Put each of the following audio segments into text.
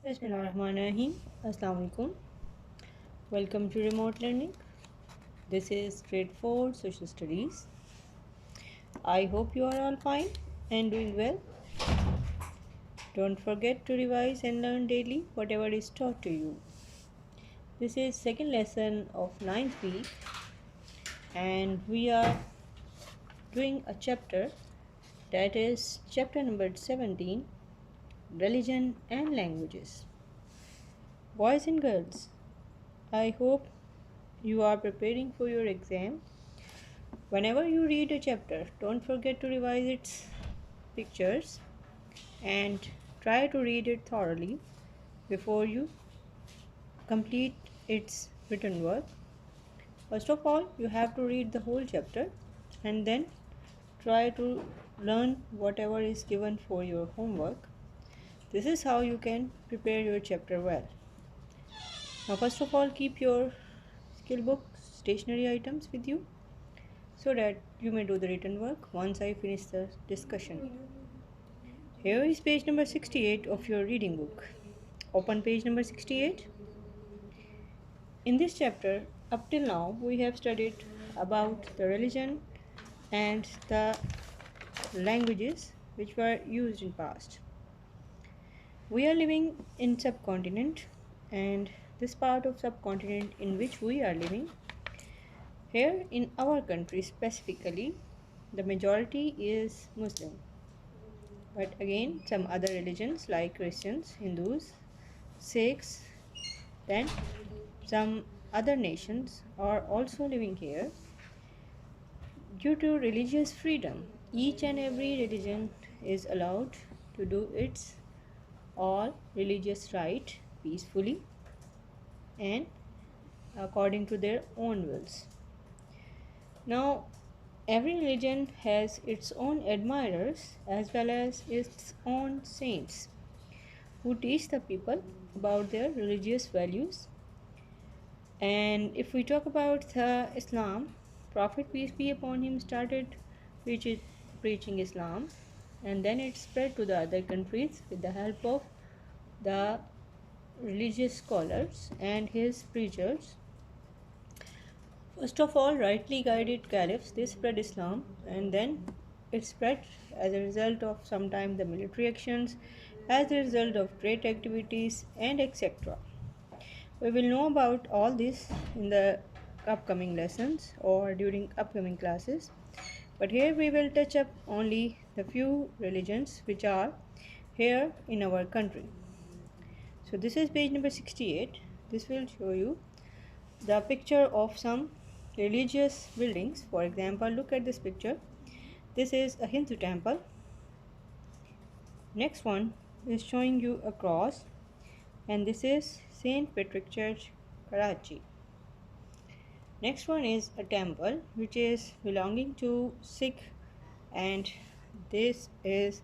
Bismillahirrahmanirrahim. Assalamu alaikum. Welcome to remote learning. This is grade 4 social studies. I hope you are all fine and doing well. Don't forget to revise and learn daily whatever is taught to you. This is second lesson of ninth week and we are doing a chapter that is chapter number 17, religion and languages. Boys and girls, I hope you are preparing for your exam. Whenever you read a chapter, don't forget to revise its pictures and try to read it thoroughly before you complete its written work. First of all, you have to read the whole chapter and then try to learn whatever is given for your homework. This is how you can prepare your chapter well. Now, first of all, keep your skill book, stationery items with you so that you may do the written work once I finish the discussion. Here is page number 68 of your reading book. Open page number 68. In this chapter, up till now, we have studied about the religion and the languages which were used in past. We are living in subcontinent, and this part of subcontinent in which we are living, here in our country specifically, the majority is Muslim. But again, some other religions like Christians, Hindus, Sikhs, then some other nations are also living here. Due to religious freedom, each and every religion is allowed to do its all religious right peacefully and according to their own wills. Now, every religion has its own admirers as well as its own saints who teach the people about their religious values. And if we talk about Islam, Prophet peace be upon him started preaching Islam, and then it spread to the other countries with the help of the religious scholars and his preachers. First of all, rightly guided caliphs, they spread Islam, and then it spread as a result of sometimes the military actions, as a result of trade activities, and etc. We will know about all this in the upcoming lessons or during upcoming classes. But here we will touch up only the few religions which are here in our country. So this is page number 68. This will show you the picture of some religious buildings. For example, look at this picture. This is a Hindu temple. Next one is showing you a cross, and this is St. Patrick Church, Karachi. Next one is a temple which is belonging to Sikh, and this is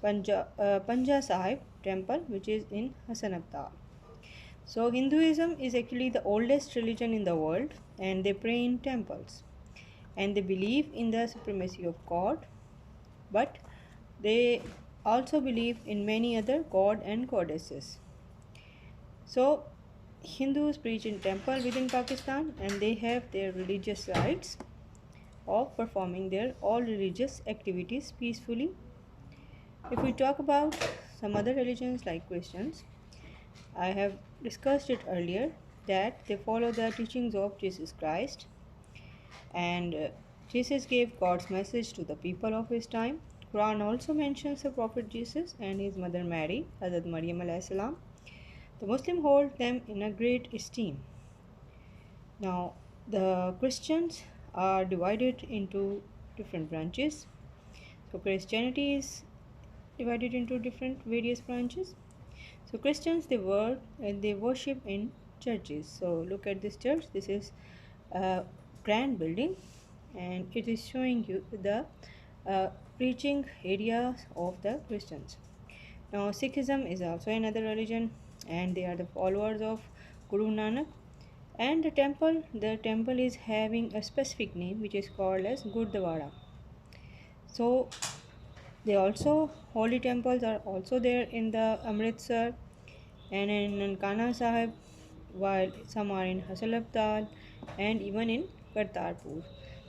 Panja Sahib temple which is in Hasanabad. So Hinduism is actually the oldest religion in the world, and they pray in temples and they believe in the supremacy of God, but they also believe in many other god and goddesses. So Hindus preach in temple within Pakistan, and they have their religious rights of performing their all religious activities peacefully. If we talk about some other religions like Christians, I have discussed it earlier that they follow the teachings of Jesus Christ, and Jesus gave God's message to the people of his time. Quran also mentions the prophet Jesus and his mother Mary, Hazrat Maryam alayhi salam. The Muslim hold them in a great esteem. Now, the Christians are divided into different branches. So, Christianity is divided into different various branches. So, Christians they worship in churches. So, look at this church. This is a grand building, and it is showing you the preaching area of the Christians. Now, Sikhism is also another religion, and they are the followers of Guru Nanak. And the temple is having a specific name which is called as Gurdwara. So they also holy temples are also there in the Amritsar, and in Nankana Sahib, while some are in Hasalabdal and even in Kartarpur.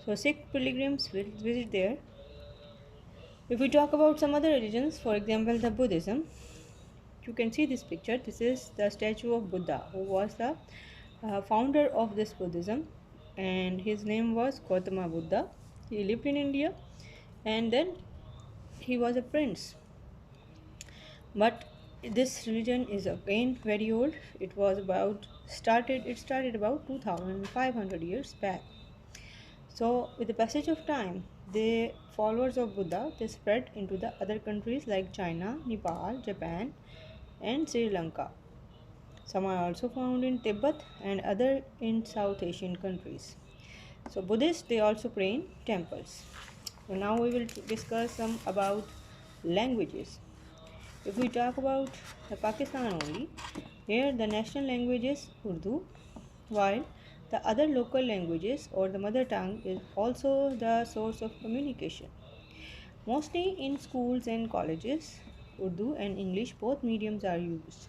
So Sikh pilgrims will visit there. If we talk about some other religions, for example, the Buddhism, you can see this picture. This is the statue of Buddha, who was the founder of this Buddhism, and his name was Gautama Buddha. He lived in India, and then he was a prince. But this religion is again very old. It started about 2500 years back. So with the passage of time, the followers of Buddha they spread into the other countries like China, Nepal, Japan, and Sri Lanka. Some are also found in Tibet and other in South Asian countries. So Buddhists they also pray in temples. So now we will discuss some about languages. If we talk about the Pakistan only, here the national language is Urdu, while the other local languages or the mother tongue is also the source of communication. Mostly in schools and colleges, Urdu and English both mediums are used.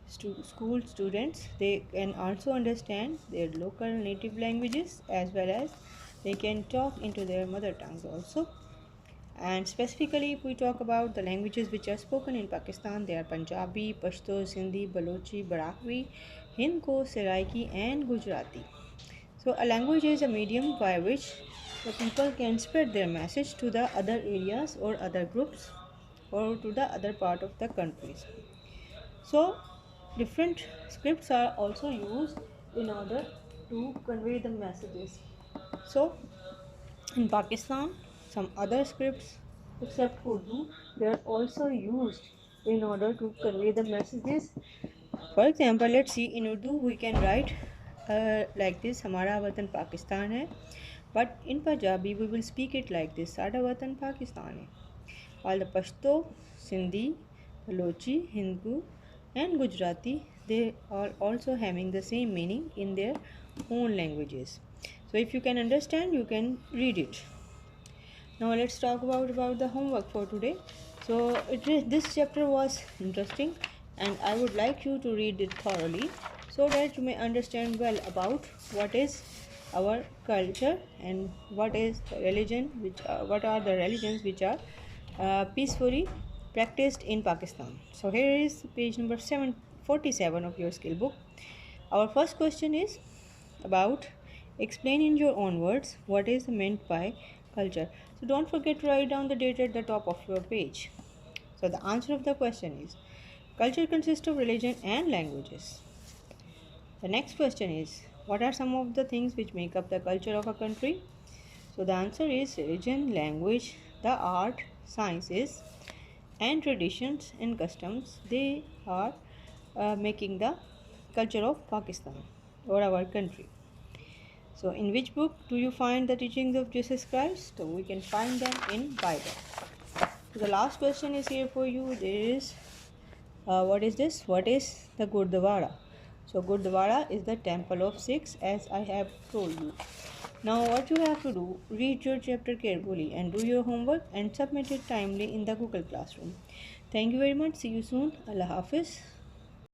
School students they can also understand their local native languages as well as they can talk into their mother tongues also. And specifically, if we talk about the languages which are spoken in Pakistan, they are Punjabi, Pashto, Sindhi, Balochi, Barakwi, Hindko, Seraiki, and Gujarati. So, a language is a medium by which the people can spread their message to the other areas or other groups or to the other part of the countries. So, different scripts are also used in order to convey the messages. So, in Pakistan, some other scripts except Urdu, they are also used in order to convey the messages. For example, let's see in Urdu we can write like this: "Hamara watan Pakistan hai," but in Punjabi we will speak it like this: "Sada watan Pakistan hai." While the Pashto, Sindhi, Balochi, Hindu, and Gujarati they are also having the same meaning in their own languages. So if you can understand, you can read it. Now let's talk about the homework for today. So this chapter was interesting and I would like you to read it thoroughly so that you may understand well about what is our culture and what is the religion what are the religions which are peacefully practiced in Pakistan. So here is page number 747 of your skill book. Our first question is about explain in your own words what is meant by culture. So don't forget to write down the date at the top of your page. So the answer of the question is culture consists of religion and languages. The next question is what are some of the things which make up the culture of a country? So the answer is religion, language, the art, sciences, and traditions and customs. They are making the culture of Pakistan or our country. So in which book do you find the teachings of Jesus Christ? So we can find them in Bible. So the last question is here for you. There is what is this? What is the Gurdwara? So Gurdwara is the temple of Sikhs as I have told you. Now what you have to do, read your chapter carefully and do your homework and submit it timely in the Google Classroom. Thank you very much. See you soon. Allah Hafiz.